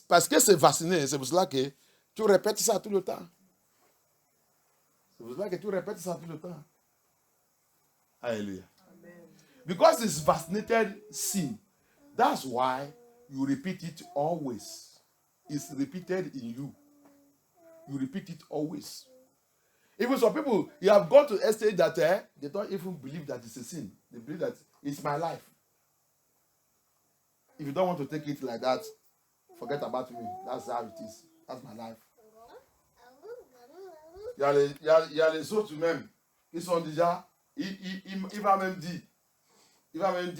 Parce que c'est vacciné, c'est pour cela que tu répètes ça tout le temps. C'est pour cela que tu répètes ça tout le temps. Hallelujah. Because it's vaccinated sin. That's why you repeat it always. It's repeated in you. You repeat it always. Even some people, you have gone to a stage that they don't even believe that it's a sin. They believe that it's my life. If you don't want to take it like that, forget about me. That's how it is. That's my life. Il y a les autres même qui sont déjà, il va même dire,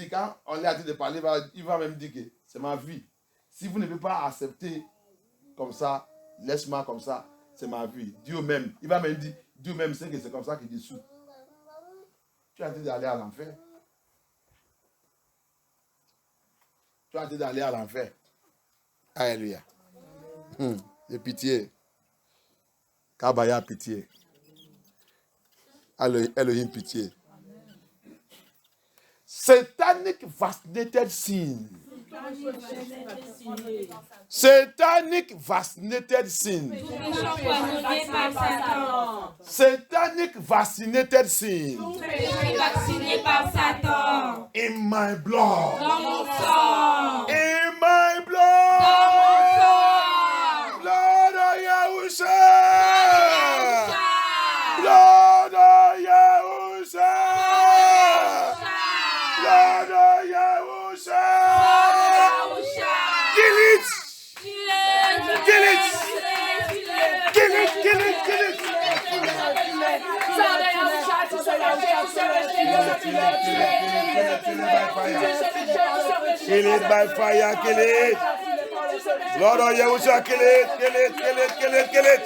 quand on lui a dit de parler, il va même dire que c'est ma vie. Si vous ne pouvez pas accepter comme ça, laisse-moi comme ça, c'est ma vie. Dieu même, il va même dire, Dieu même sait que c'est comme ça qu'il dissout. Tu as envie d'aller à l'enfer. Tu as envie d'aller à l'enfer. Alléluia. De pitié. Kabaya pitié. Elohim pitié. Satanic vaccinated sin. Satanic vaccinated sin. Satanic vaccinated sin. In my blood. In my blood. Lord of Yahusha. Lord of Yahusha. Lord of Yahusha. Kill it. Kill it. Kill it. Kill it. Kill it. Kill it by fire. Kill it. Lord of Yahusha, kill it. Kill it. Kill it. Kill it. Kill it.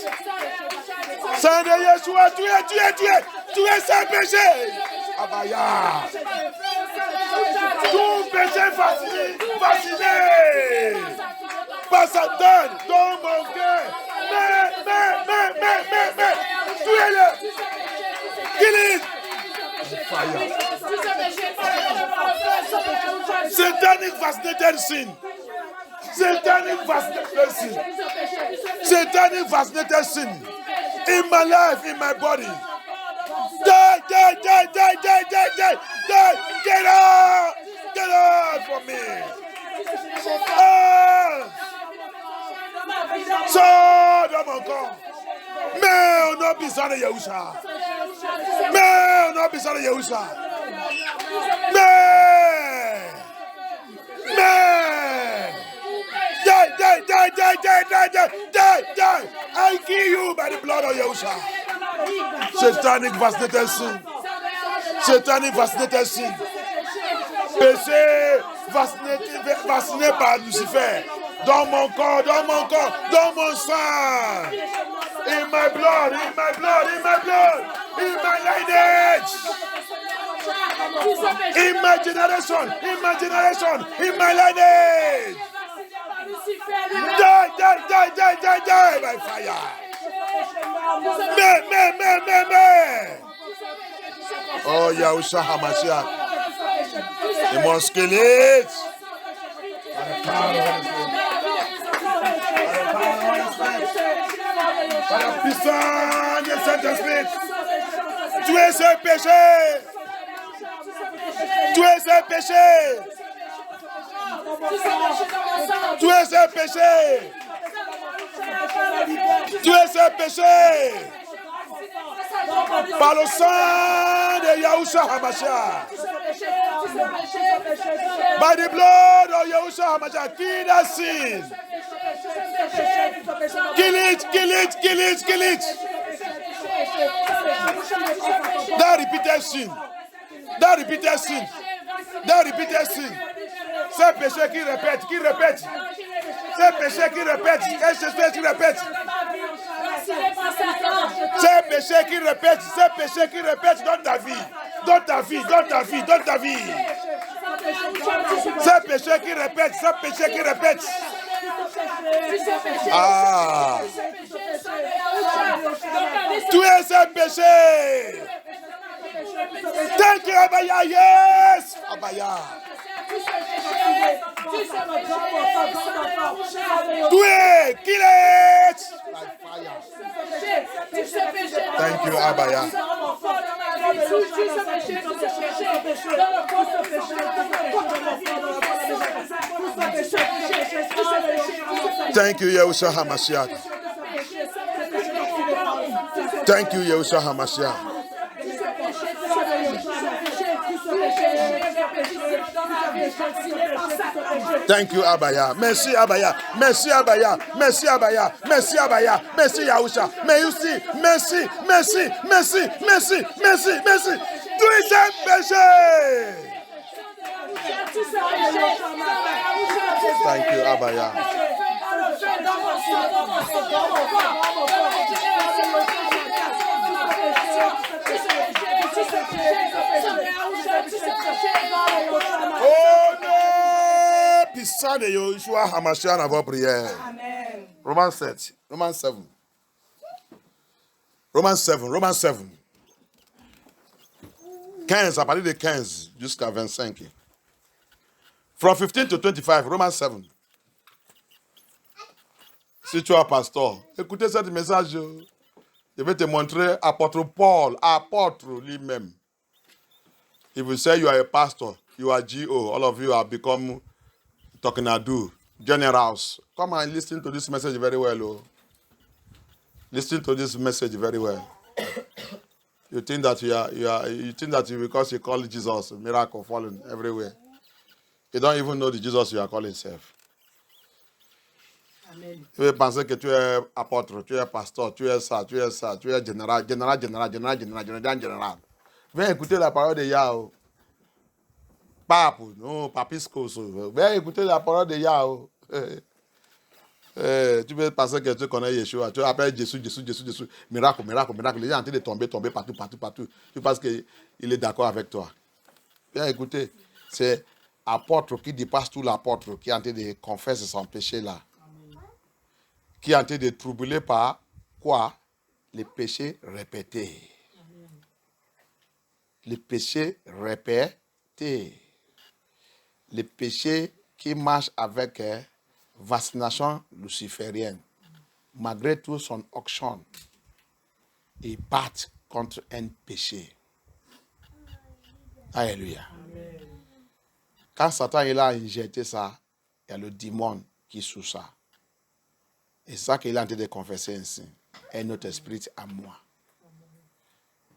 Sang de Yeshua, tuez sans péché. Abaya. Tout péché vacciné. Par Satan, dans mon cœur. Mais. Tuez-le. Kill it. Fire. Satanic vaccinated sin. Satanic vaccinated sin. Satanic vaccinated sin. In my life, in my body. Die. Get out from me. Sors de mon corps. Mais on a besoin de Yahusha. Mais Die. I kill you by the blood of Yahusha. Satanic vaccinated sin. Satanic vaccinated sin. Péché vacciné par Lucifer. Dans mon corps, dans mon sang. In my blood. In my lineage. In my generation. In my lineage. Die by fire. Mais. Oh, Yahusha HaMashiach. Et mon squelette. Par la puissance du Saint-Esprit. Tuez ce péché. Tuez ce péché. Par le sang de Yahusha HaMashiach. By the blood of Yahusha HaMashiach. Kill that sin. Kill it. That repeated sin. C'est péché qui répète. C'est péché qui répète. C'est péché qui répète dans ta vie. C'est péché qui répète. Ah. Tu es un péché. Thank you, Abaya. Yes, Abaya. Abaya. Thank you, Yahushua HaMashiach. Thank you, Yahushua HaMashiach. Thank you, Abaya. Merci, Abaya. Merci, Abaya. Merci, Abaya. Merci, Abaya. Merci, Yahusha. May you see. Merci, merci, merci, merci, merci, merci. Tout est péché. Thank you, Abaya. Oh non! Puissant de Yahushua HaMashiach dans vos prières. Amen. Romans 7. Romans 7. Romans 7. Romans 7. 15, à partir de 15 jusqu'à 25. From 15 to 25, Romans 7. Si tu es pasteur, écoutez ce message. Je vais te montrer apôtre Paul, apôtre lui-même. If you say you are a pastor, you are GO, all of you have become Tokenadu, generals. Come and listen to this message very well. Oh. Listen to this message very well. You think that you think that because you call Jesus, miracle falling everywhere. You don't even know the Jesus you are calling yourself. Amen. Tu veux penser que tu es apôtre, tu es pasteur, tu es ça, tu es ça, tu es général. Viens écouter la parole de Yahweh. Pape, non, papisco. Viens écouter la parole de Yahweh. Tu peux penser que tu connais Yeshua. Tu appelles Jésus. Miracle. Les gens sont en train de tomber partout. Tu penses qu'il est d'accord avec toi. Viens écouter. C'est apôtre qui dépasse tout l'apôtre qui est en train de confesser son péché là. Qui est en train de troubler par quoi? Les péchés répétés. Les péchés répétés. Les péchés qui marchent avec vaccination luciférienne. Malgré tout son action, ils battent contre un péché. Alléluia. Amen. Quand Satan il a injecté ça, il y a le démon qui est sous ça. Et ça qu'il est en train de confesser ainsi. Un autre esprit à moi.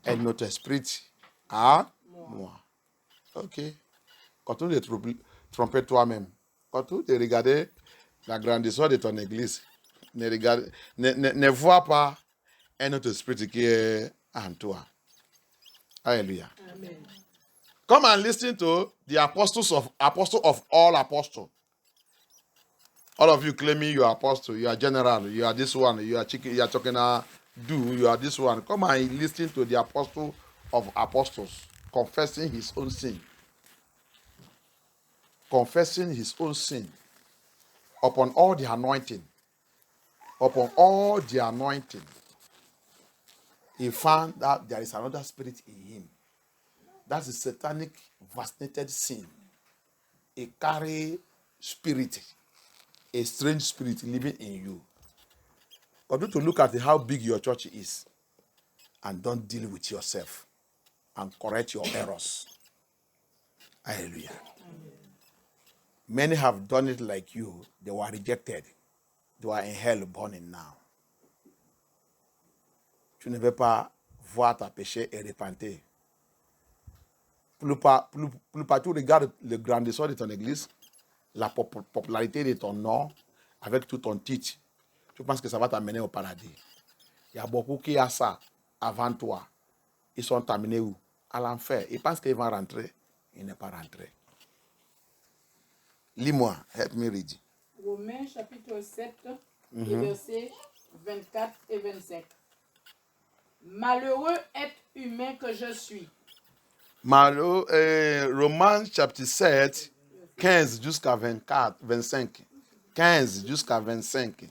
Un autre esprit à moi. Ok. Continue de tromper toi-même. Continue de regarder la grandeur de ton église. Ne vois pas un autre esprit qui est en toi. Alléluia. Amen. Come and listen to the apostle of all apostles. All of you claiming you are apostle, you are general, you are this one, you are chicken, you are talking you are this one. Come and listen to the apostle of apostles, confessing his own sin. Confessing his own sin upon all the anointing. Upon all the anointing. He found that there is another spirit in him. That's a satanic vaccinated sin. A carry spirit. A strange spirit living in you. Continue to look at how big your church is and don't deal with yourself and correct your errors. Hallelujah. Amen. Many have done it like you. They were rejected. They are in hell burning now. Tu ne veux pas voir ta péché et repentir. Plus partout, regarde le grandeur de ton église, la popularité de ton nom, avec tout ton titre. Tu penses que ça va t'amener au paradis. Il y a beaucoup qui ont ça avant toi. Ils sont amenés où? À l'enfer. Ils pensent qu'ils vont rentrer. Ils ne sont pas rentrés. Lis-moi. Help me read. Romains chapitre 7, versets 24 et 25. Malheureux être humain que je suis. Romains chapitre 7, 15 jusqu'à 24, 25. 15 jusqu'à 25.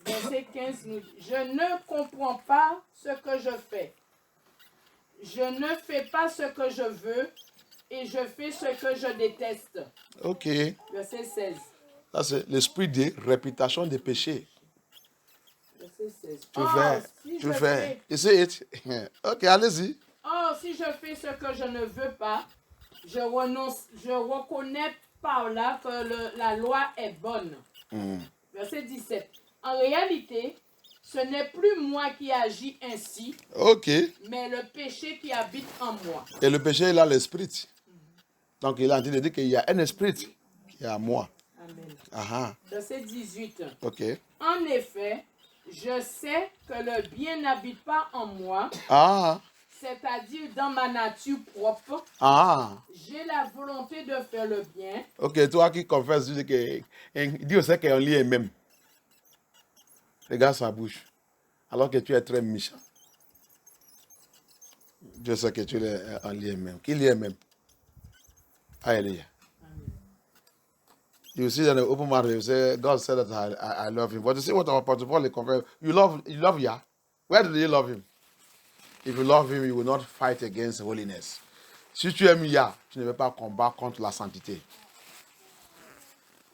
Verset 15 nous dit, je ne comprends pas ce que je fais. Je ne fais pas ce que je veux et je fais ce que je déteste. Ok. Verset 16. Ça, c'est l'esprit de répétition des péchés. Verset Verset 16. Tu Oh, fais. si Tu je fais. fais- You see it? Ok, allez-y. Or, si je fais ce que je ne veux pas, je reconnais par là que la loi est bonne. Verset 17. En réalité, ce n'est plus moi qui agis ainsi, Ok. mais le péché qui habite en moi. Et le péché, il a l'esprit. Donc, il a dit de dire qu'il y a un esprit qui est à moi. Amen. Ah, Verset 18. ok. En effet, je sais que le bien n'habite pas en moi, Ah, c'est-à-dire dans ma nature propre. ah. J'ai la volonté de faire le bien, Ok, toi qui confesses, tu dis que Dieu sait qu'on lit même. Regarde sa bouche. Alors que tu es très méchant. Dieu sait que tu es en lien même. Qui lit même? Hallelujah. You see that in the open mouth, you say, God said that I love him. But you see what our Apostle Paul confess. You love Yah. Where do you love him? If you love him, you will not fight against holiness. Si tu aimes Yah, tu ne veux pas combattre contre la sainteté.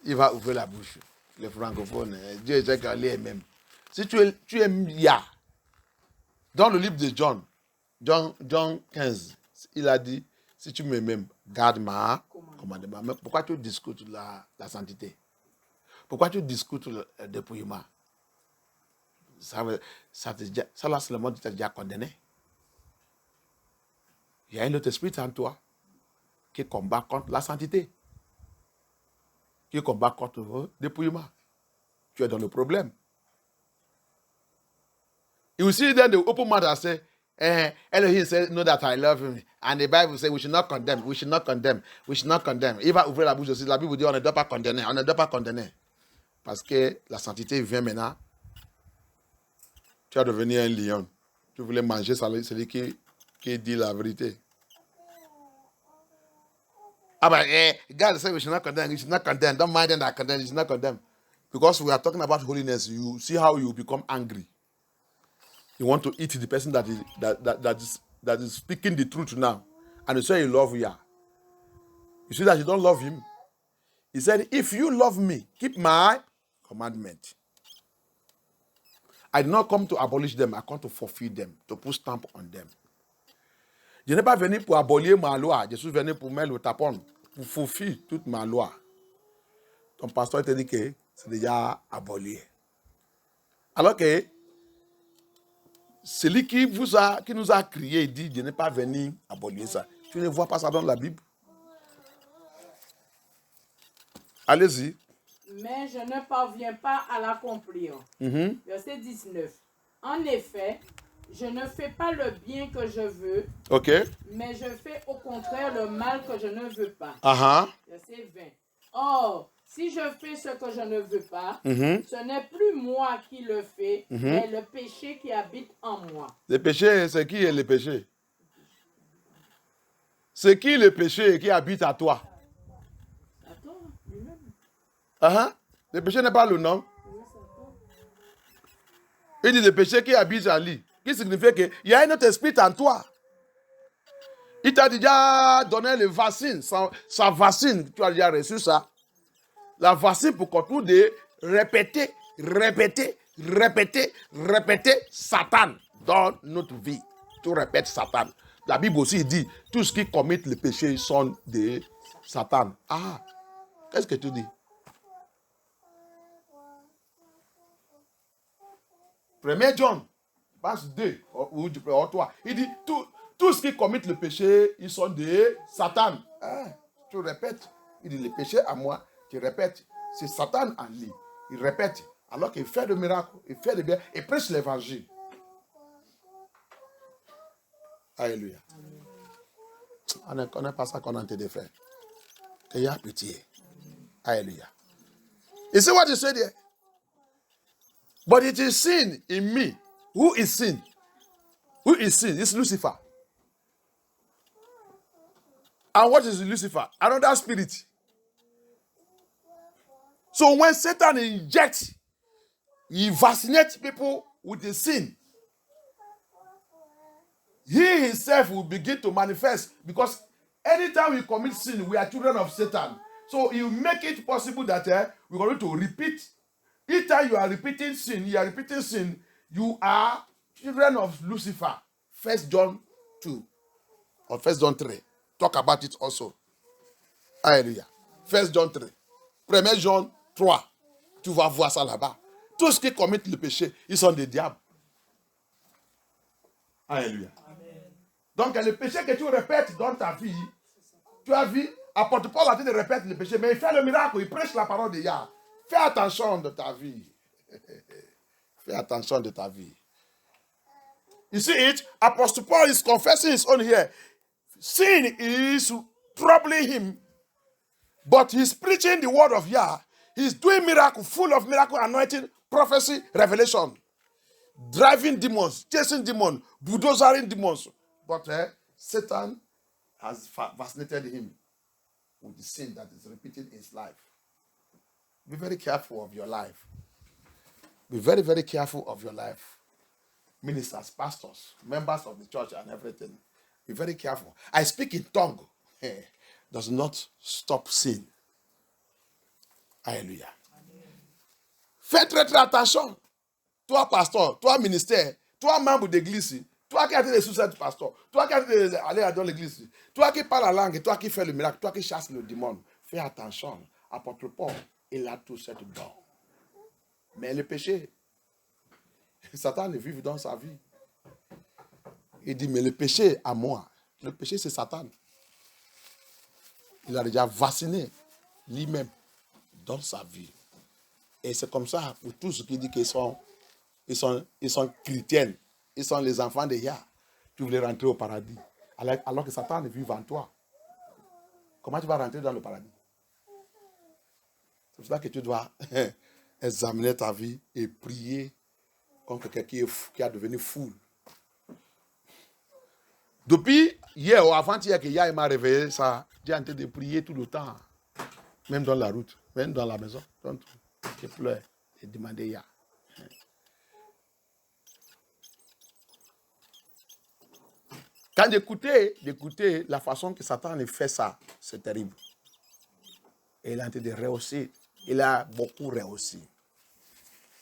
Il va ouvrir la bouche. Les francophones, Dieu sait qu'on lit même. Si tu aimes Yah, dans le livre de John 15, il a dit, si tu m'aimes, garde ma commandement. Mais pourquoi tu discutes la sainteté? Pourquoi tu discutes le dépouillement? Ça là, c'est le monde qui t'a déjà condamné. Il y a un autre esprit en toi qui combat contre la sainteté, qui combat contre le dépouillement. Tu es dans le problème. You see then the open mouth and say, Elohim said, know that I love him. And the Bible says we should not condemn, we should not condemn, we should not condemn. Il va ouvrir la bouche aussi. La Bible dit on ne doit pas condamner, on ne doit pas condamner. Parce que la sainteté vient maintenant. Tu vas devenir un lion. Tu voulais manger celui qui dit la vérité. Ah ben, God said we should not condemn, we should not condemn. Don't mind them that condemn, you should not condemn. Because we are talking about holiness, you see how you become angry. You want to eat the person that is speaking the truth now. And you say you love Yah. You see that you don't love him. He said, if you love me, keep my commandment. I did not come to abolish them, I come to fulfill them, to put stamp on them. Je n'ai pas venu pour abolir ma loi, je suis venu pour mettre le tapon, pour fulfill toute ma loi. Ton pasteur te dit que c'est déjà aboli. Alors que celui qui nous a crié dit, je n'ai pas venu abolir ça. Tu ne vois pas ça dans la Bible? Allez-y. mais je ne parviens pas à l'accomplir. Verset 19. En effet, je ne fais pas le bien que je veux, mais je fais au contraire le mal que je ne veux pas. Verset 20. Or, si je fais ce que je ne veux pas, ce n'est plus moi qui le fais, mais le péché qui habite en moi. Le péché, c'est qui est le péché? C'est qui le péché qui habite à toi? Attends, lui-même. Le péché n'est pas le nom. Il dit le péché qui habite en lui. Qui signifie qu'il y a un autre esprit en toi. Il t'a déjà donné le vaccin, sa vaccine. Tu as déjà reçu ça. La vaccine pour continuer de répéter Satan dans notre vie. Tu répètes Satan. La Bible aussi dit, tout ce qui commet le péché sont de Satan. Qu'est-ce que tu dis? Premier John, verset 2 ou 3. Il dit, tout ce qui commet le péché, ils sont de Satan. Tu répètes. Il dit, le péché à moi, tu répètes. C'est Satan en lui. Il répète. Alors qu'il fait des miracles, il fait des bien, il prêche l'évangile. Alléluia. On ne connaît pas ça qu'on a entendu faire. Qu'il y a pitié. Alléluia. You see what you said here? But it is sin in me. Who is sin? Who is sin? It's Lucifer. And what is Lucifer? Another spirit. So when Satan injects, he vaccinates people with the sin. He himself will begin to manifest, because anytime we commit sin, we are children of Satan. So he will make it possible that we're going to repeat. Each time you are repeating sin, You are children of Lucifer. 1 John 2 or 1 John 3. Talk about it also. Alléluia. 1 John 3. 1 Jean 3. Tu vas voir ça là-bas. Tout ce qui commet le péché, ils sont des diables. Alléluia. Donc, le péché que tu répètes dans ta vie, tu as vu, apôtre Paul a dit de répéter le péché, mais il fait le miracle, il prêche la parole de Yah. Fais attention de ta vie. Fais attention de ta vie. You see it? Apostle Paul is confessing his own here. Sin is troubling him, but he's preaching the word of Yah. He's doing miracle, full of miracle, anointing, prophecy, revelation. Driving demons, chasing demons, bulldozering demons. But Satan has fascinated him with the sin that is repeated in his life. Be very careful of your life. Be very, very careful of your life. Ministers, pastors, members of the church and everything. Be very careful. I speak in tongue. Does not stop sin. Alléluia. Fais très, très attention. Toi, pasteur, toi, ministère, toi, membre d'église, toi qui as été sous cette pasteur, toi qui as été allé dans l'église, toi qui parles la langue, toi qui fais le miracle, toi qui chasses le démon, fais attention. Apôtre Paul, il a tout cette don. Mais le péché, Satan le vit dans sa vie. Il dit, mais le péché à moi, le péché c'est Satan. Il a déjà vacciné lui-même dans sa vie. Et c'est comme ça pour tous ceux qui disent qu'ils sont chrétiens, ils sont les enfants de Yah. Tu voulais rentrer au paradis, alors que Satan vit en toi. Comment tu vas rentrer dans le paradis? C'est pour ça que tu dois examiner ta vie et prier contre quelqu'un qui a devenu fou. Depuis hier ou avant-hier que Yah m'a réveillé, ça, j'ai en train de prier tout le temps. Même dans la route, même dans la maison. Donc, je pleure et demande Yah. Quand j'écoutais la façon que Satan fait ça, c'est terrible. Et il a en train de rehausser. Il a beaucoup rehaussé.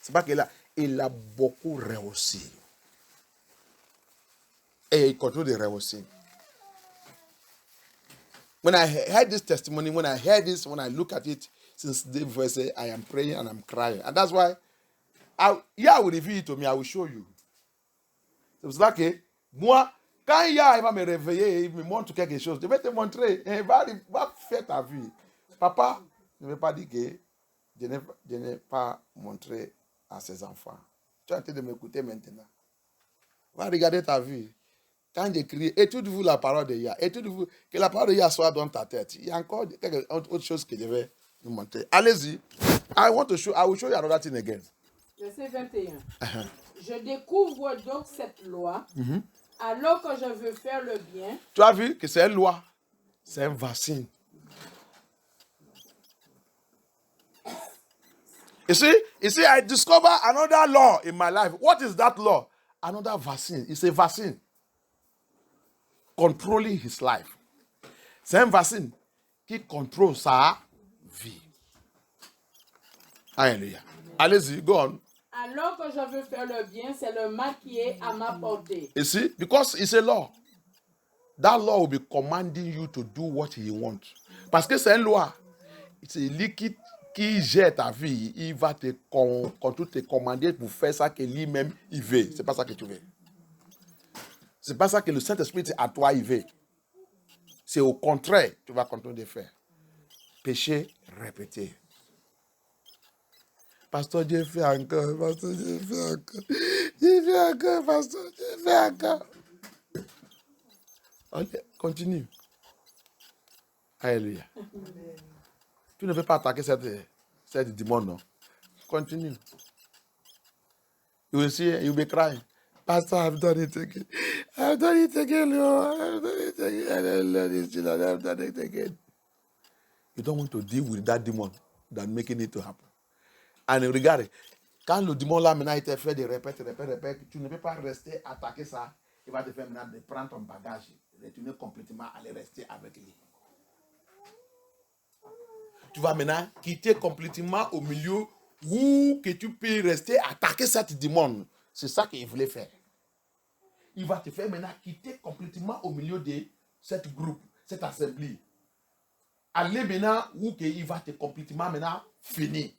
C'est pas qu'il a, il a beaucoup rehaussé. Et il continue de rehausser. When I heard this testimony, when I look at it, since the verse, I am praying and I'm crying. And that's why, Yah will reveal it to me, I will show you. C'est pour ça que, moi, quand Yah va me réveiller, il me montre quelque chose, je vais te montrer, et va faire ta vie. Papa, je ne vais pas dire que je n'ai pas montré à ses enfants. Tu es en train de m'écouter maintenant. Va regarder ta vie. Quand j'écris, étude-vous la parole de Yah. Étude-vous, que la parole de Yah soit dans ta tête. Il y a encore autre chose que je vais vous montrer. Allez-y. I will show you another thing again. Verset 21. Je découvre donc cette loi, alors que je veux faire le bien. Tu as vu que c'est une loi. C'est un vaccin. You see, I discover another law in my life. What is that law? Another vaccine. It's a vaccine. Controlling his life. C'est un vaccin qui contrôle sa vie. Alléluia. Allez-y, go on. Alors que je veux faire le bien, c'est le mal qui est à ma portée. You see, because it's a law. That law will be commanding you to do what he wants. Parce que c'est une loi. C'est lui qui gère ta vie. Il va te commander pour faire ça que lui-même il veut. C'est pas ça que tu veux. C'est pas ça que le Saint-Esprit à toi il veut. C'est au contraire tu vas continuer de faire. Péché répété. Pasteur, Dieu fait encore. Pasteur, Dieu fait encore. Dieu fait encore, pasteur, Dieu fait encore. Ok, continue. Alléluia. Tu ne veux pas attaquer cette démon, non? Continue. You will see, you will be crying. Pastor, I've done it again. I've done it again, Lord. I've done it again. I've done it again. You don't want to deal with that demon than making it to happen. And regarde, quand le démon là maintenant il te fait des répètes, tu ne peux pas rester attaquer ça. Il va te faire maintenant de prendre ton bagage, retourner complètement, aller rester avec lui. Tu vas maintenant quitter complètement au milieu où que tu peux rester attaquer cette démon. C'est ça qu'il voulait faire. Il va te faire maintenant quitter complètement au milieu de cette groupe, cette assemblée. Aller maintenant où il va te complètement maintenant finir.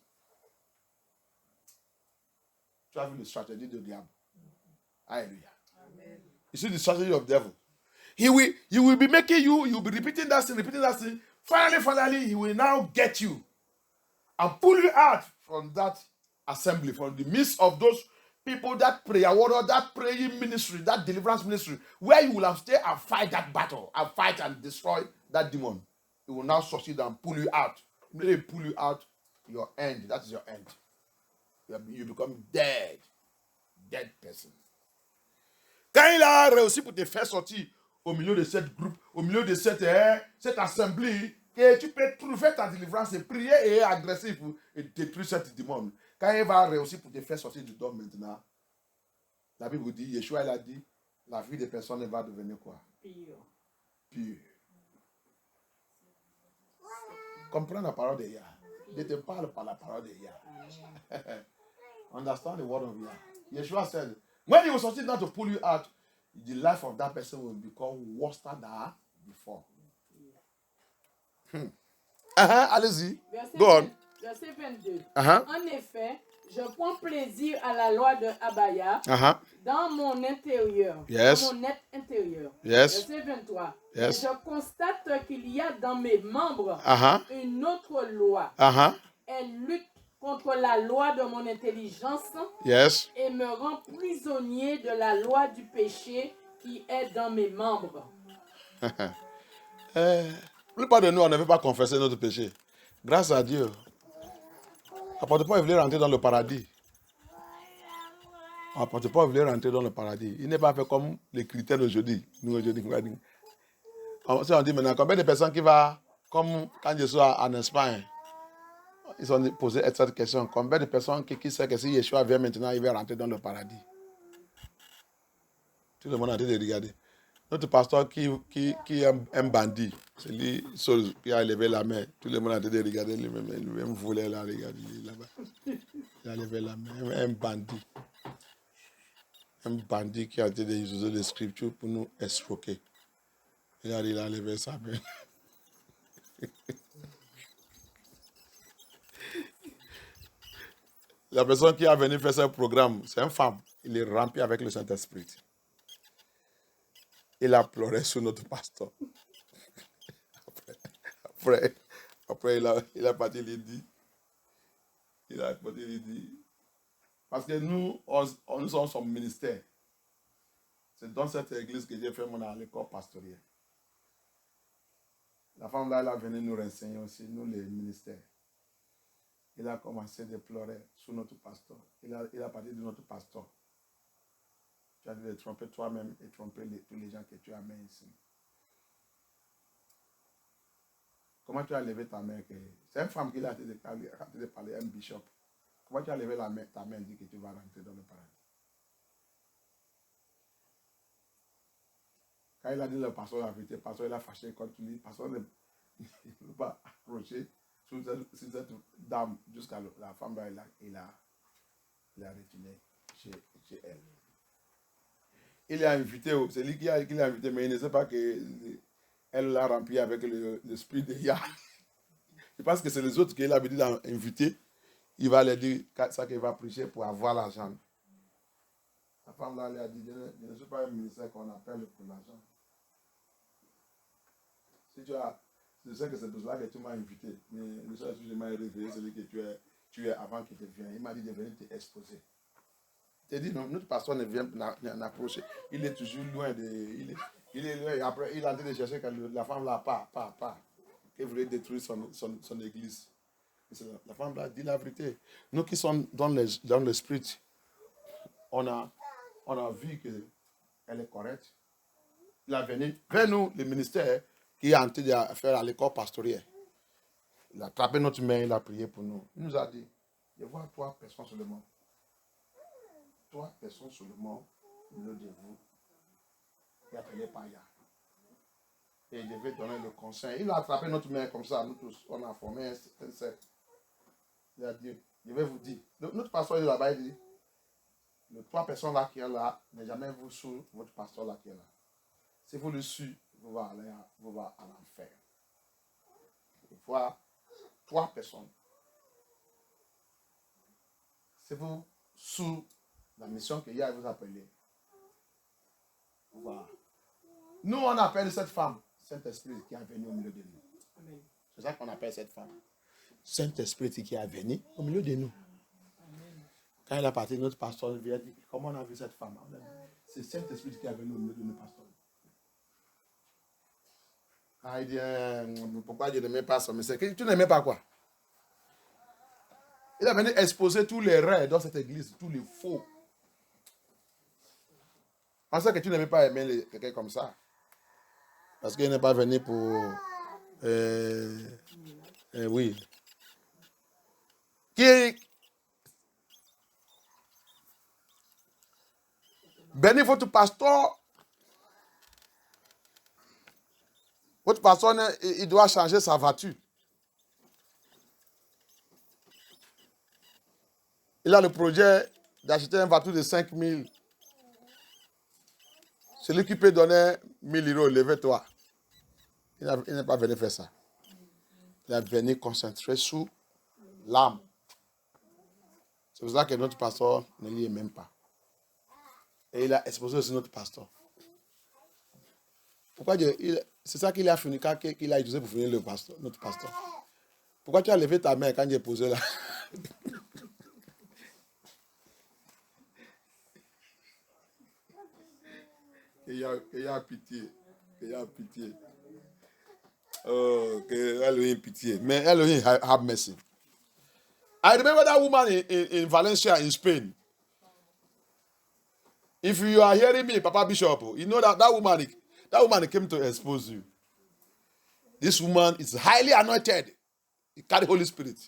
Tu as vu la stratégie du diable. Hallelujah. Amen. You see the strategy of the devil. He will be making you be repeating that thing. Finally, he will now get you and pull you out from that assembly, from the midst of those people, that prayer warrior, that praying ministry, that deliverance ministry, where you will have stayed and fight that battle, and fight and destroy that demon. He will now succeed and pull you out. Maybe pull you out, your end. That is your end. You become dead person. Quand il a réussi pour te faire sortir au milieu de cette groupe, au milieu de cette assemblée, que tu peux trouver ta délivrance et prier et être agressif et détruire cette démon. Quand il va réussir pour te faire sortir du dôme maintenant, la Bible dit, Yeshua il a dit, la vie des personnes va devenir quoi? Pure. Comprends la parole de Yah. Je te parle par la parole de Yah. Understand the word of Yah. Yeshua said, when he was sorting down to pull you out, the life of that person will become worse than before. Allez-y. Go on. Verset 22. En effet, je prends plaisir à la loi de Abaya dans mon intérieur. Yes. Dans mon être intérieur. Yes. Verset 23. Yes. Et je constate qu'il y a dans mes membres une autre loi. Elle lutte contre la loi de mon intelligence et me rend prisonnier de la loi du péché qui est dans mes membres. La plupart de nous, on ne veut pas confesser notre péché. Grâce à Dieu. Apôtre Paul voulait rentrer dans le paradis. Apôtre Paul voulait rentrer dans le paradis. Il n'est pas fait comme les chrétiens d'aujourd'hui. Nous, aujourd'hui, on dit maintenant, combien de personnes qui vont, comme quand je suis en Espagne, ils ont posé cette question. Combien de personnes qui savent que si Yeshua vient maintenant, il va rentrer dans le paradis? Tout le monde a été regardé. Notre pasteur qui est un bandit, c'est lui seul qui a levé la main. Tout le monde a été regardé, lui-même voulait la regarder là-bas. Il a levé la main, un bandit. Un bandit qui a été utilisé les scriptures pour nous escroquer. Il a levé sa main. La personne qui a venu faire ce programme, c'est une femme. Il est rempli avec le Saint-Esprit. Il a pleuré sur notre pasteur. Après il a parti, il dit. Parce que nous sommes son ministère. C'est dans cette église que j'ai fait mon école pastorale. La femme là, elle a venu nous renseigner aussi, nous les ministères. Il a commencé à pleurer sur notre pasteur. Il a parlé de notre pasteur. Tu as dû le tromper toi-même et tromper tous les gens que tu as mis ici. Comment tu as levé ta main? C'est une femme qui a été de parler à un bishop. Comment tu as levé ta main et dit que tu vas rentrer dans le paradis? Quand il a dit le pasteur la vérité, le pasteur il a fâché contre lui. Le pasteur ne peut pas approcher sur cette dame jusqu'à la femme là, il a retiré chez elle. Il l'a invité, c'est lui qui l'a invité, mais il ne sait pas qu'elle l'a rempli avec l'esprit de Yah. Je pense que c'est les autres qu'il a dit d'inviter. Il va leur dire ça qu'il va prêcher pour avoir l'argent. La femme là, elle a dit, je ne suis pas un ministère qu'on appelle pour l'argent. Si tu as, je sais que c'est pour cela que tu m'as invité, mais le seul que je m'ai réveillé, c'est que tu es avant qu'il te vienne. Il m'a dit de venir t'exposer. Il dit non, notre pasteur ne vient n'approcher. Il est toujours loin de. Il est loin. Après, il est en train de chercher que la femme là pas. Qui voulait détruire son église. La femme là dit la vérité. Nous qui sommes dans l'esprit, on a vu qu'elle est correcte. Il a venu vers nous, le ministère, qui est en train de faire à l'école pastorale. Il a attrapé notre main, il a prié pour nous. Il nous a dit, je vois 3 personnes seulement. 3 personnes seulement au milieu de vous. Il appelé par Yah. Et il devait donner le conseil. Il a attrapé notre main comme ça, nous tous. On a formé un cercle. Il a dit, je vais vous dire. Notre pasteur est là-bas, il dit, les 3 personnes là qui sont là, n'est jamais vous sous votre pasteur là qui est là. Si vous le suivez, vous allez à l'enfer. Il faut 3 personnes. Si vous sous la mission que Yahweh vous appelez, voilà. Nous, on appelle cette femme Saint-Esprit qui est venu au milieu de nous. Amen. C'est ça qu'on appelle cette femme. Saint-Esprit qui est venu au milieu de nous. Amen. Quand il a parti, notre pasteur vient dire, comment on a vu cette femme? C'est Saint-Esprit qui est venu au milieu de nous, pasteur. Quand il dit, pourquoi Dieu n'aimait pas son message? Tu n'aimais pas quoi? Il est venu exposer tous les rêves dans cette église, tous les faux. Je pense que tu n'aimais pas aimer quelqu'un comme ça. Parce qu'il n'est pas venu pour... oui. Béni votre pasteur. Votre pasteur, il doit changer sa voiture. Il a le projet d'acheter une voiture de 5 000. Celui qui peut donner 1 000 €, levez-toi. Il n'est pas venu faire ça. Il est venu concentrer sur l'âme. C'est pour ça que notre pasteur ne lit même pas. Et il a exposé aussi notre pasteur. Pourquoi Dieu, c'est ça qu'il a fini, qu'il a utilisé pour finir notre pasteur. Pourquoi tu as levé ta main quand j'ai posé là? Il y a pitié. Il y a pitié. Oh, que Elohim pitié. Mais Elohim have mercy. I remember that woman in Valencia, in Spain. If you are hearing me, Papa Bishop, you know that woman came to expose you. This woman is highly anointed. He carry Holy Spirit.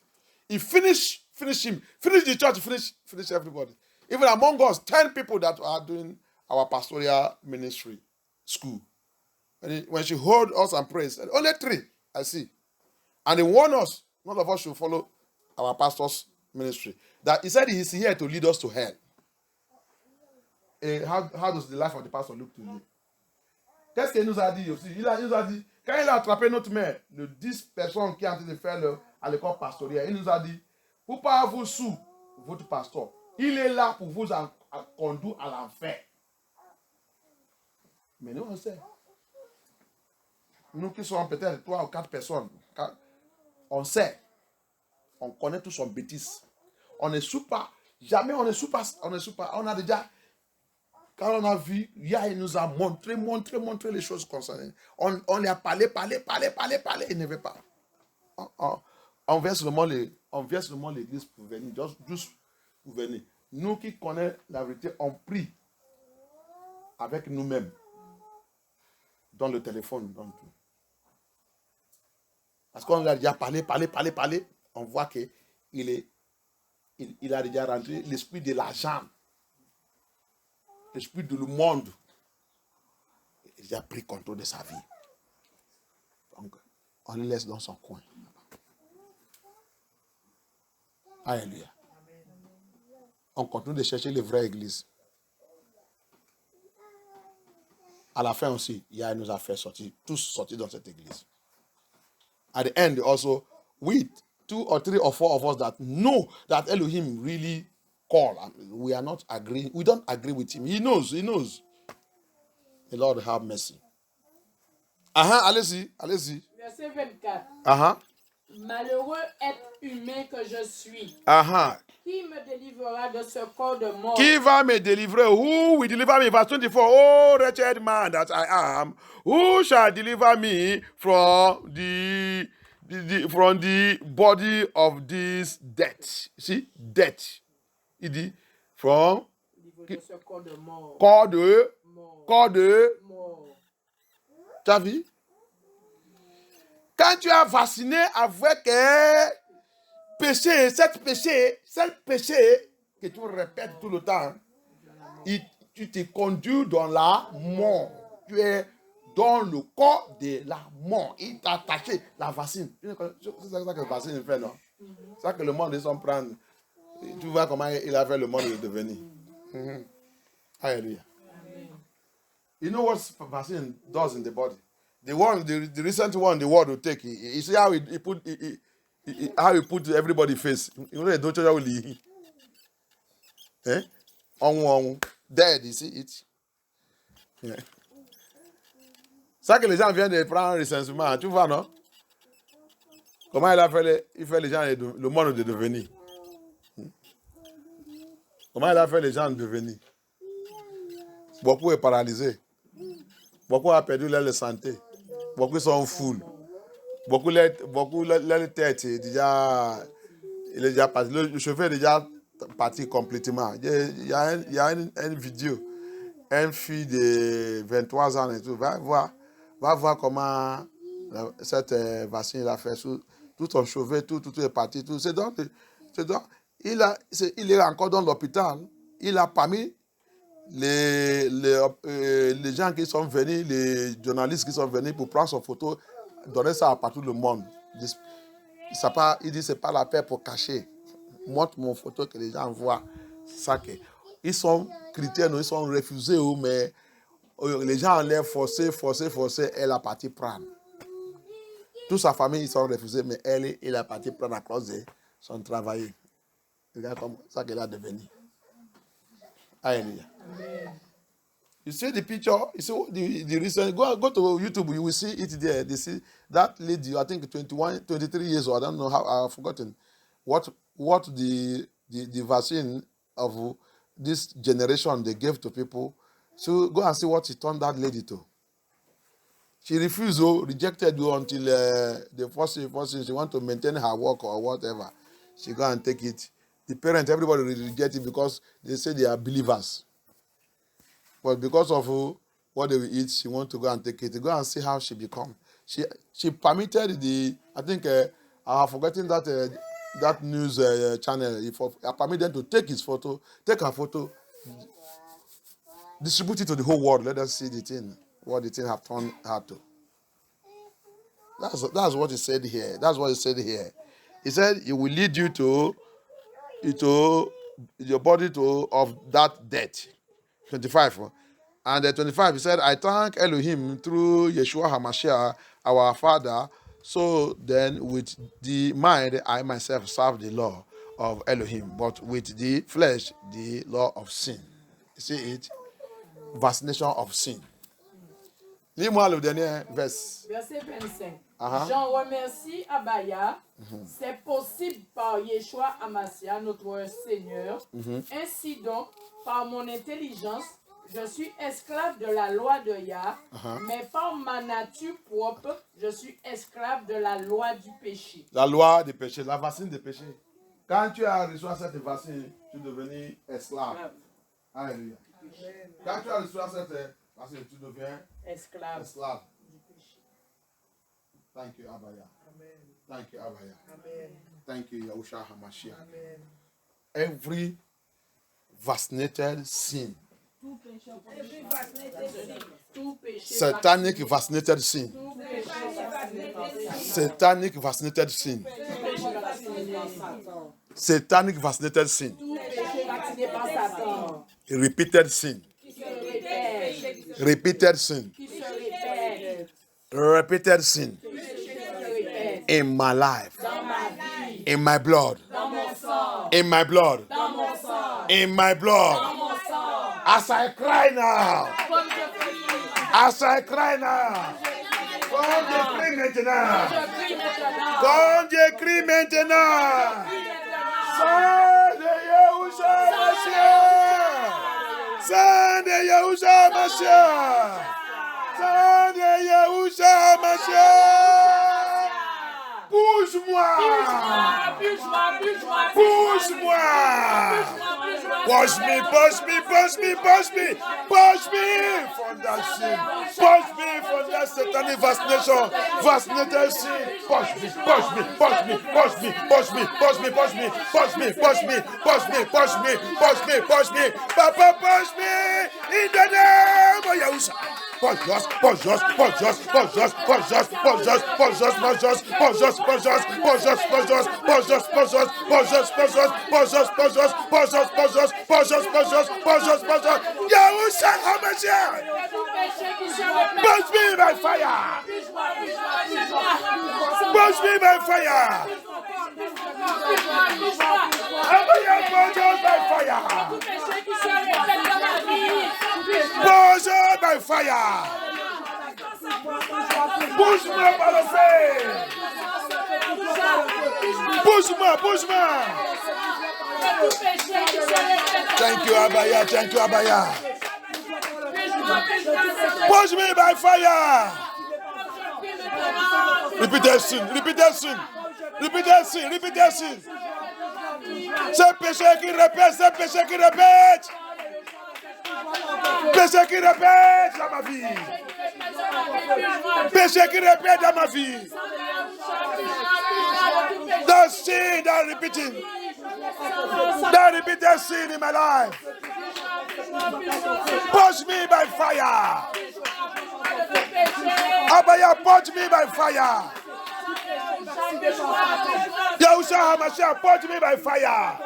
He finish him, finish the church, finish everybody. Even among us, 10 people that are doing our pastoral ministry school. When she heard us and prayed, said, only 3, I see. And he warned us, none of us should follow our pastor's ministry. That he said he is here to lead us to hell. How does the life of the pastor look to you? Qu'est-ce qu'il nous a dit aussi? Il nous a dit, quand il a attrapé notre mère, les 10 personnes qui ont été de faire à l'école pastorale, il nous a dit, pour ne pas vous sous votre pasteur, il est là pour vous conduire à l'enfer. Mais nous, on sait. Nous qui sommes peut-être 3 ou 4 personnes, on sait. On connaît tout son bêtise. On ne sous pas. Jamais on ne sous pas. On a déjà... Quand on a vu, il nous a montré les choses concernées. On lui a parlé, il ne veut pas. On verse seulement l'église pour venir, juste pour venir. Nous qui connaissons la vérité, on prie avec nous-mêmes, dans le téléphone, dans tout. Parce qu'on lui a déjà parlé, on voit qu'il a déjà rentré l'esprit de l'argent. L'esprit du monde, il a pris contrôle de sa vie. Donc, on le laisse dans son coin. Alléluia. On continue de chercher les vraies églises. À la fin aussi, il nous a fait sortir, tous sortir dans cette église. At the end also, we 2 or 3 or 4 of us that know that Elohim really call. We are not agreeing. We don't agree with him. He knows. The Lord have mercy. Allez-y. Verset 24. Malheureux être humain que je suis. Qui me délivrera de ce corps de mort? Qui va me délivrer? Who will deliver me? Verse 24. Oh, wretched man that I am, who shall deliver me from the body of this death? See, death. Il dit, from de ce corps de mort. Corps de mort. Tu as vu? Quand tu as vacciné avec péché, cette péché que tu répètes tout le temps, tu te conduis dans la mort. Tu es dans le corps de la mort. Il t'a attaché la vaccine. C'est ça que la vaccine fait, non? C'est ça que le monde, ils s'en prennent. Tu vois comment il a fait le monde devenir. Hallelujah. Amen. You know what vaccine does in the body? The recent one the world will take. You see how how he put everybody face. You know, don't you really? Eh? On dead, you see it. Yeah. Ça que les gens viennent de prendre recensement, tu vois, non? Comment il fait les gens, le monde de devenir? Comment il a fait les gens de devenir? Beaucoup est paralysé. Beaucoup a perdu leur santé. Beaucoup sont fous. Beaucoup leur tête est déjà parti. Le chauffeur est déjà parti complètement. Il y a une vidéo. Une fille de 23 ans et tout. Va voir comment cette vaccine a fait. Tout son chauffeur, tout est parti. Tout. Il est encore dans l'hôpital. Il a parmi les gens qui sont venus, les journalistes qui sont venus pour prendre son photo, donner ça à partout le monde. Il dit c'est pas la paix pour cacher. Montre mon photo que les gens voient. Ça que ils sont chrétiens, ils sont refusés, mais les gens allaient forcer, elle a parti prendre. Toute sa famille, ils sont refusés, mais elle a parti prendre à cause de son travail. Regarde comme ça qu'elle a devenu. Hallelujah. You see the picture, you see the recent, go to YouTube, you will see it there. They see that lady, I think 23 years old, I don't know how, I've forgotten what the vaccine of this generation they gave to people. So go and see what it turned that lady to. She refused, rejected until the first she want to maintain her work or whatever. She go and take it. The parents, everybody reject it because they say they are believers. But because of what they will eat, she want to go and take it. Go and see how she become. She permitted I think I have forgotten that news channel. I permit them to take her photo, distribute it to the whole world. Let us see what the thing have turned her to. That's what he said here. That's what he said here. He said it will lead you to your body of that death. 25. And 25, he said, I thank Elohim through Yeshua HaMashiach, our Father. So then with the mind, I myself serve the law of Elohim, but with the flesh, the law of sin. You see it? Vaccination of sin. Lis-moi le dernier verse. Verset 25. J'en remercie Abaya. C'est possible par Yeshua HaMashiach, notre Seigneur. Ainsi donc, par mon intelligence, je suis esclave de la loi de Yah, mais par ma nature propre, je suis esclave de la loi du péché. La loi du péché, la vaccine du péché. Quand tu as reçu cette vaccine, tu es devenu esclave. Alléluia. Quand tu as reçu cette vaccine, tu deviens esclave du péché. Thank you, Abaya. Amen. Thank you, Abaya. Amen. Thank you, Yahushua HaMashiach. Amen. Every vaccinated sin. Satanic vaccinated sin. Satanic vaccinated sin. Satanic vaccinated sin. Repeated sin. Repeated sin. Repeated sin. In my life. In my blood. In my blood. In my blood. As I cry now. As I cry now. Quand j'écris maintenant. Quand j'écris maintenant. Sang de Yahushua Mashiach. Sang de Yahushua Mashiach. Sang de Yahushua Mashiach. Pousse-moi. Pousse-moi. Push me, push me, push me, push me, push me from that sin, push me from that satanic vaccination, vaccinated sin, push me, push me, push me, push me, push me, push me, push me, push me, push me, push me, push me, push me, push me, Papa push me in the name of Yahushua. Yahusha HaMashiach. Push me by fire. Push me by fire. Abaya, push us by fire. Push us by fire. Push me par le feu. Push me. Thank you, Abaya. Thank you, Abaya. Push me by fire. Repeat that soon. C'est péché qui répète. Péché qui répète dans ma vie. Péché qui répète dans ma vie. The sin that repeating. That repeated sin in my life. Push me by fire. Abaya, push me by fire. Yahusha HaMashiach, push me by fire.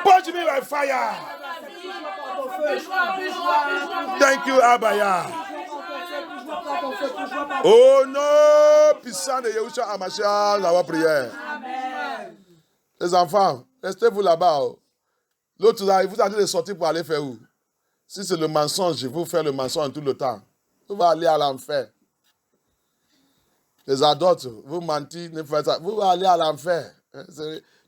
Push me by fire. Thank you, Abaya. Oh non, puissant de Yahusha HaMashiach, la prière. Les enfants, restez-vous là-bas. L'autre là, vous allez sortir pour aller faire où? Si c'est le mensonge, vous faites le mensonge tout le temps. Vous allez aller à l'enfer. Les adultes, vous mentez, ne faites ça. Vous allez aller à l'enfer.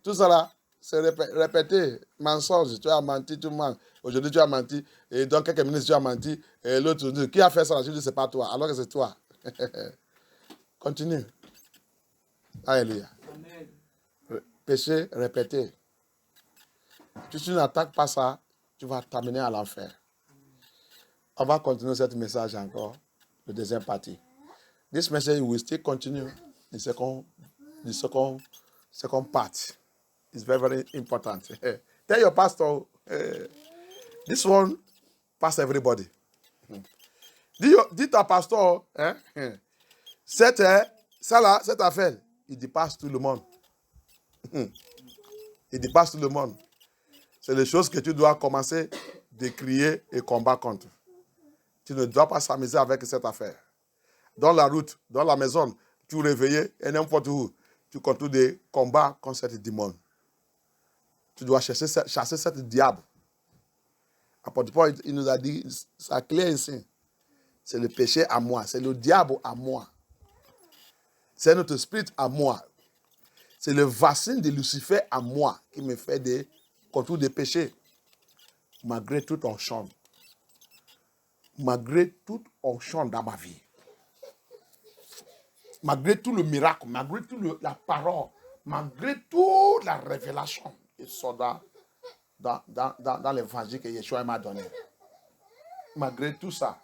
Tout ça là, c'est répété. Mensonge, tu as menti, tu mens. Aujourd'hui, tu as menti. Et dans quelques minutes, tu as menti. Et l'autre dit, qui a fait ça? Je dis, c'est pas toi. Alors que c'est toi. Continue. Alléluia. Péché répété. Si tu n'attaques pas ça, tu vas t'amener à l'enfer. On va continuer ce message encore, le deuxième partie. This message will still continue the second part. It's very, very important. Tell your pastor, this one pass everybody. Dis à pasteur, cette affaire, il dépasse tout le monde. Il dépasse tout le monde. C'est les choses que tu dois commencer de crier et combattre contre. Tu ne dois pas s'amuser avec cette affaire. Dans la route, dans la maison, tu réveilles et n'importe où, tu continues de combattre contre cette démon. Tu dois chasser cette diable. Apôtre Paul, il nous a dit, ça clair ici. C'est le péché à moi, c'est le diable à moi. C'est notre esprit à moi. C'est le vaccin de Lucifer à moi qui me fait des contours de péché. Malgré tout, on chante. Malgré tout, on chante dans ma vie. Malgré tout le miracle, malgré toute la parole, malgré toute la révélation qui sort dans l'évangile que Yeshua m'a donné. Malgré tout ça,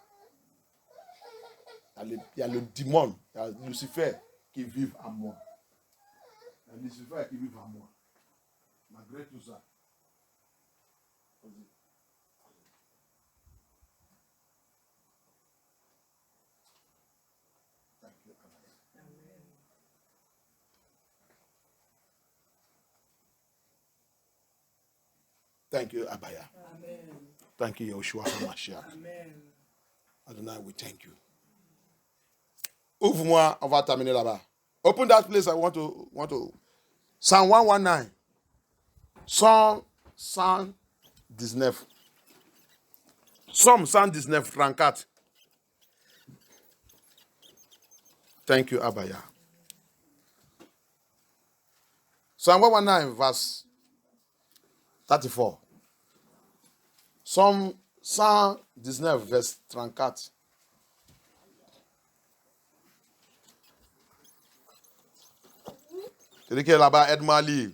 il y a le démon, il y a Lucifer qui vit en moi. Il y a Lucifer qui vit en moi. Malgré tout ça. Thank you, Abaya. Amen. Thank you, Yeshua HaMashiach. Amen. Adonai, we thank you. Ouvre-moi, on va terminer là-bas. Open that place. I want to. Psalm 119. Psalm 119. Psalm 119, 34. Thank you, Abaya. Psalm 119, verse 34. Psalm 119, verse 34. Celui qui est là-bas, aide-moi à lire.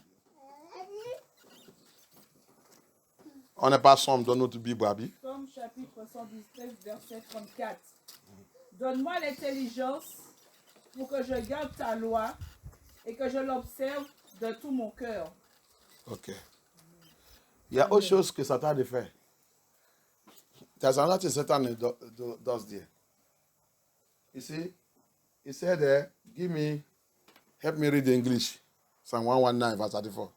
On n'est pas sombre dans notre Bible, Abi. Psaume chapitre 119, verset 34. Donne-moi l'intelligence pour que je garde ta loi et que je l'observe de tout mon cœur. Ok. Il y a autre chose que Satan a fait. There's another thing Satan does there. You see, he said there, help me read the English. Psalm 119, verse 34.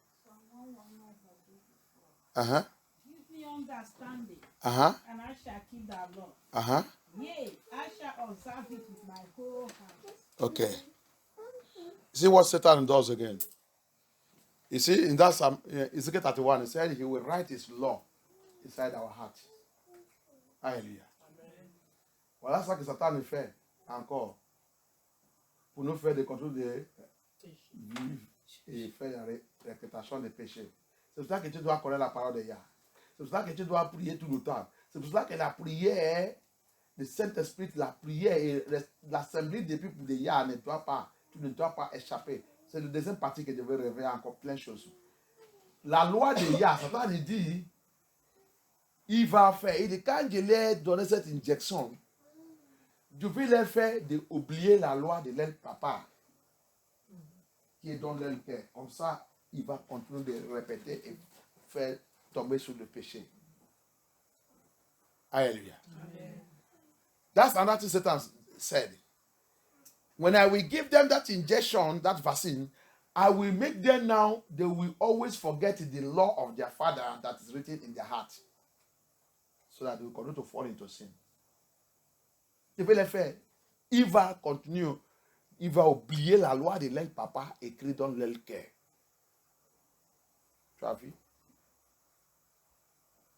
Uh-huh. Give me understanding. Uh-huh. And I shall keep thy law. Uh-huh. Yea, I shall observe it with my whole heart. Okay. See what Satan does again. You see, in that Psalm, Ezekiel 31, he said he will write his law inside our heart. Hallelujah. Voilà ça que Satan fait encore. Pour nous faire des contrôles de vivre et faire la répétition des péchés. C'est pour ça que tu dois connaître la parole de Yah. C'est pour ça que tu dois prier tout le temps. C'est pour ça que la prière, le Saint-Esprit, la prière et l'assemblée des peuples de Yah tu ne dois pas échapper. C'est le deuxième partie qui devait révéler encore plein de choses. La loi de Yah, Satan dit, il va faire. Il dit, quand je leur donné cette injection, je vais leur faire oublier la loi de leur papa, qui est dans leur cœur. Comme ça, il va continuer de répéter et faire tomber sur le péché. Hallelujah. Amen. That's another thing Satan said. When I will give them that injection, that vaccine, I will make them now, they will always forget the law of their father that is written in their heart. So that they will continue to fall into sin. Il va le faire. Il va continuer. Il va oublier la loi de leur papa écrite dans leur cœur. Tu as vu?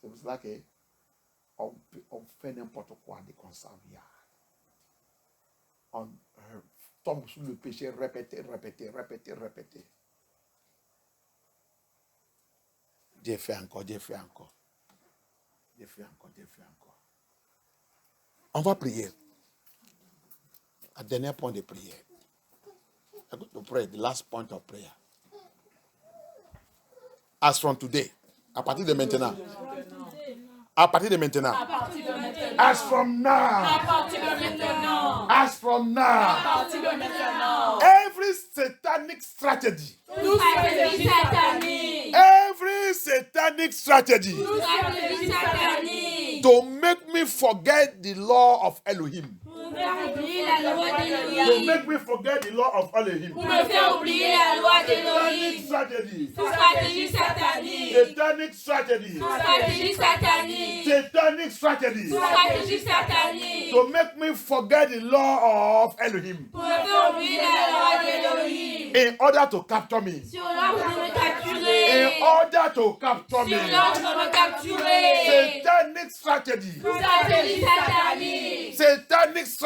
C'est pour cela qu'on fait n'importe quoi de comme ça. On tombe sous le péché, répéter. Dieu fait encore. On va prier. Un dernier point de prière. I'm going to pray, the last point of prayer. As from today, à partir de maintenant. À partir de maintenant. As from now. As from now. Every satanic strategy. Every satanic strategy. To make me forget the law of Elohim. To make me forget the law of Elohim. Satanic strategy. Satanic strategy. Satanic strategy. To make me forget the law of Elohim. In order to capture me. In order to capture me. Satanic strategy. Satanic strategy.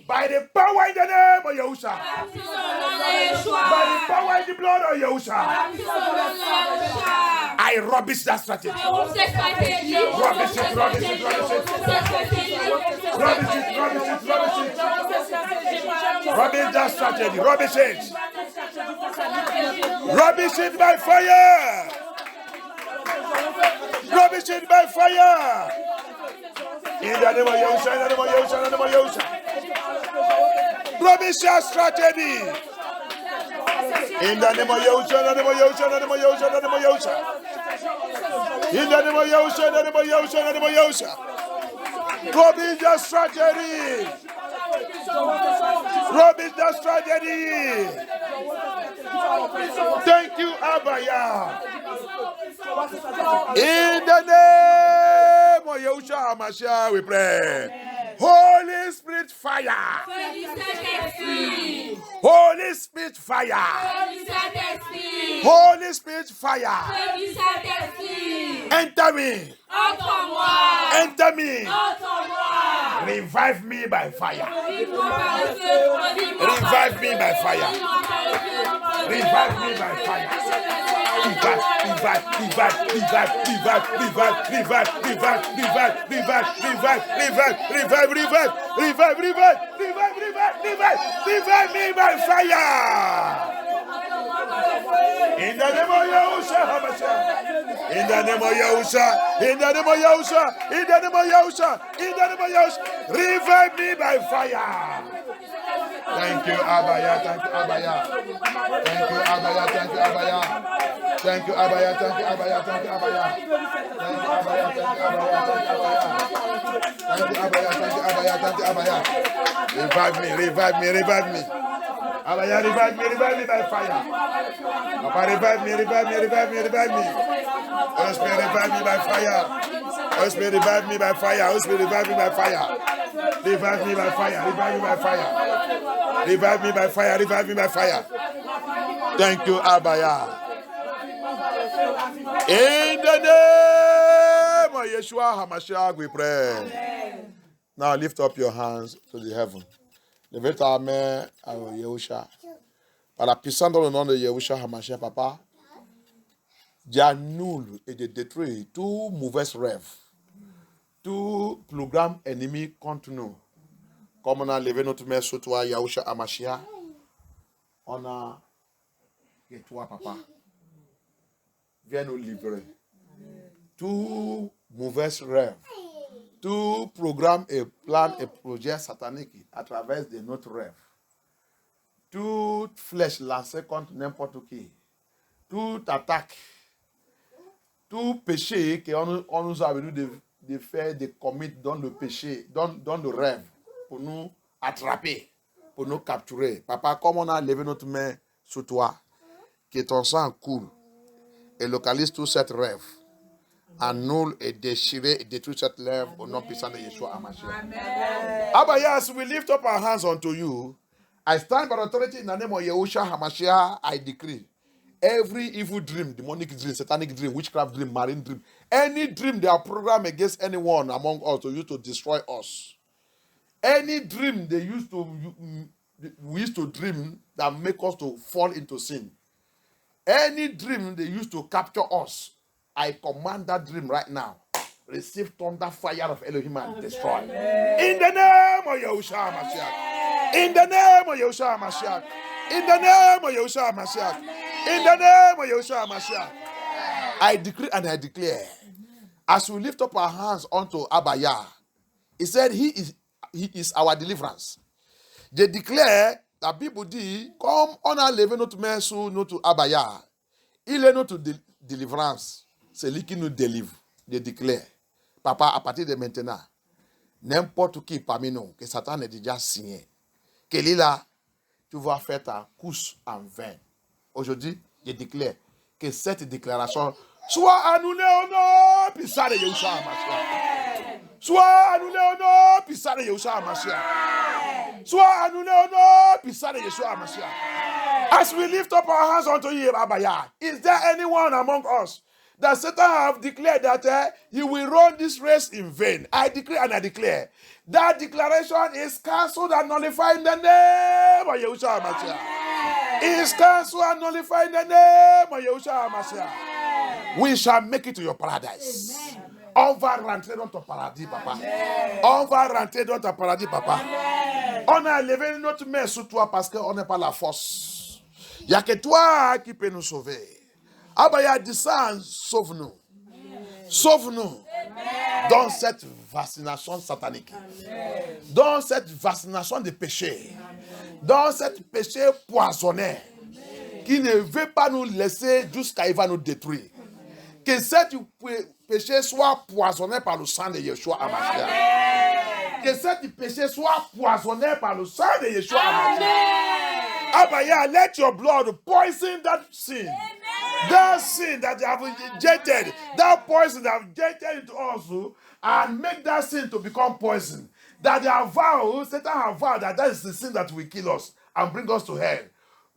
By the power in the name of Yahusha. By the power in the blood of Yahusha. I rubbish that strategy. Rubbish it. Rubbish that strategy. Rubbish it. Rubbish it by fire. Rubbish it by fire. In the name of Yahusha, in the name of Yahusha, in the name of Yahusha. Rubbish your strategy. In the name of Yahusha, in the name of Yahusha, in the name of Yahusha, in the name of Yahusha. In the name of Yahusha, in the name of Yahusha, in the name of Yahusha. Rubbish your strategy. Rubbish your strategy. Thank you, Abba Yah. In the name of Yahushua HaMashiach, we pray. Holy Spirit fire. Holy Spirit fire. Holy Spirit fire. Enter me. Enter me. Revive me by fire. Revive me by fire. Revive me by fire. Revive. Revive me by fire. In the name of Yahushua HaMashiach. In the name of Yahushua. In the name of Yahushua. In the name of Yahushua. In the name of Yahushua. Revive me by fire. Thank you, Abaya. Thank you, Abaya. Thank you, Abaya. Thank you, Abaya. Thank you, Abaya. Thank you, Abaya. Thank you, Abaya. Thank you, Abaya. Thank you, Abaya. Thank you, Abaya. Thank you, Abaya. Thank you, Abaya. Revive me, revive me, revive me. Abaya, revive me by fire. Papa, revive me, revive me, revive me, revive me. Holy Spirit, revive me by fire. Holy Spirit, revive me by fire. Holy Spirit, revive me by fire. Revive me by fire. Revive me by fire. Revive me by fire. Revive me by fire. Thank you, Abaya. In the name of Yeshua HaMashiach, we pray. Now lift up your hands to the heaven. Levez ta main à Yahusha. Par la puissance dans le nom de Yahusha HaMashiach, Papa, Dieu annule et de détruire tout mauvais rêve, tout programme ennemi contre nous. Comme on a levé notre main sur toi, Yahusha HaMashiach, on a et toi, Papa, viens nous livrer. Tout mauvais rêve, tout programme et plan et projet satanique à travers de notre rêve, toute flèche lancée contre n'importe qui, toute attaque, tout péché qu'on nous a venu de faire, de commettre dans le péché, dans le rêve, pour nous attraper, pour nous capturer. Papa, comme on a levé notre main sur toi, que ton sang coule et localise tout cette rêve, annule et déchirer et détruire cette rêve au nom puissant de Yeshua HaMashiach. Amen. Abba, yes, we lift up our hands unto you. I stand by authority in the name of Yeshua HaMashiach. I decree every evil dream, demonic dream, satanic dream, witchcraft dream, marine dream, any dream they are programmed against anyone among us to use to destroy us. Any dream we used to dream that make us to fall into sin. Any dream they used to capture us, I command that dream right now. Receive thunder fire of Elohim and destroy. In the name of Yahushua HaMashiach. In the name of Yahushua HaMashiach. In the name of Yahushua HaMashiach. In the name of Yahushua HaMashiach. I decree and I declare, as we lift up our hands unto Abaya, he said he is our deliverance. They declare that people dit, comme on a levé notre main sur notre Abaya, il est notre délivrance. C'est lui qui nous délivre. Je déclare, Papa, à partir de maintenant, n'importe qui parmi nous, que Satan ait déjà signé, que lui là, tu vas faire ta course en vain. Aujourd'hui, je déclare que cette déclaration soit annulée au nom puissant de Yeshua HaMashiach. Soit annulée au nom puissant de Yeshua HaMashiach. Soit annulée au nom puissant de Yeshua HaMashiach. As we lift up our hands unto you, Abaya, is there anyone among us that Satan have declared that he will run this race in vain? I decree and I declare that declaration is cancelled and nullified in the name of Yeshua HaMashiach. It is cancelled and nullified in the name of Yeshua HaMashiach. We shall make it to your paradise. Amen. On va rentrer dans ton paradis, Papa. Amen. On va rentrer dans ton paradis, Papa. Amen. On a levé notre main sur toi parce qu'on n'est pas la force. Il n'y a que toi qui peux nous sauver. Abaya, descends, sauve-nous. Sauve-nous dans cette vaccination satanique. Amen. Dans cette vaccination de péché. Amen. Dans cette péché poisonné. Amen. Qui ne veut pas nous laisser jusqu'à il va nous détruire. Amen. Que cet péché soit poisonné par le sang de Yeshua HaMashiach. Que cet péché soit poisonné par le sang de Yeshua HaMashiach. Abaya, let your blood poison that sin. Amen. That sin that they have injected, that poison that have injected into us, and make that sin to become poison. That they have vowed, Satan have vowed that is the sin that will kill us and bring us to hell.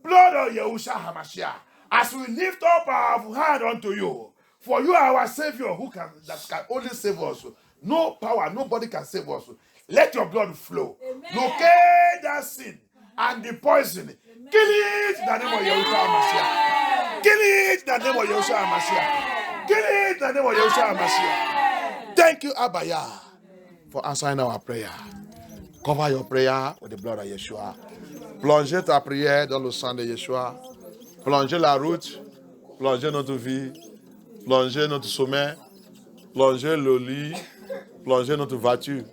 Blood of Yeshua HaMashiach, as we lift up our hand unto you, for you are our Savior that can only save us. No power, nobody can save us. Let your blood flow. Amen. Locate that sin and the poison. Amen. Kill it in the name of Yeshua HaMashiach. Kill it in the name of Yeshua HaMashiach. Kill it in the name of Yeshua HaMashiach. Thank you, Abaya, for answering our prayer. Cover your prayer with the blood of Yeshua. Plongez ta prière dans le sang de Yeshua. Plongez la route. Plongez notre vie. Plongez notre sommeil. Plongez le lit. Plongez notre voiture.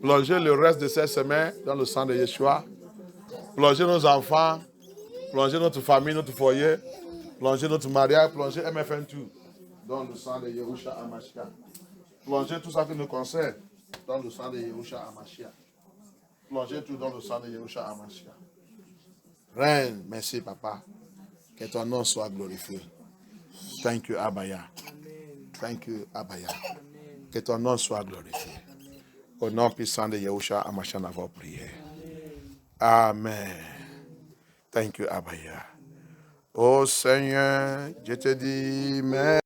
Plongez le reste de cette semaine dans le sang de Yeshua. Plongez nos enfants. Plongez notre famille, notre foyer. Plongez notre mariage, plongez MFN tout dans le sang de Yahusha Amashia. Plongez tout ça qui nous concerne dans le sang de Yahusha Amashia. Plongez tout dans le sang de Yahusha Amashia. Reine, merci papa. Que ton nom soit glorifié. Thank you, Abaya. Thank you, Abaya. Que ton nom soit glorifié. Au nom puissant de Yahusha Amashia, nous avons prié. Amen. Thank you, Abaya. Oh Seigneur, je te dis merci.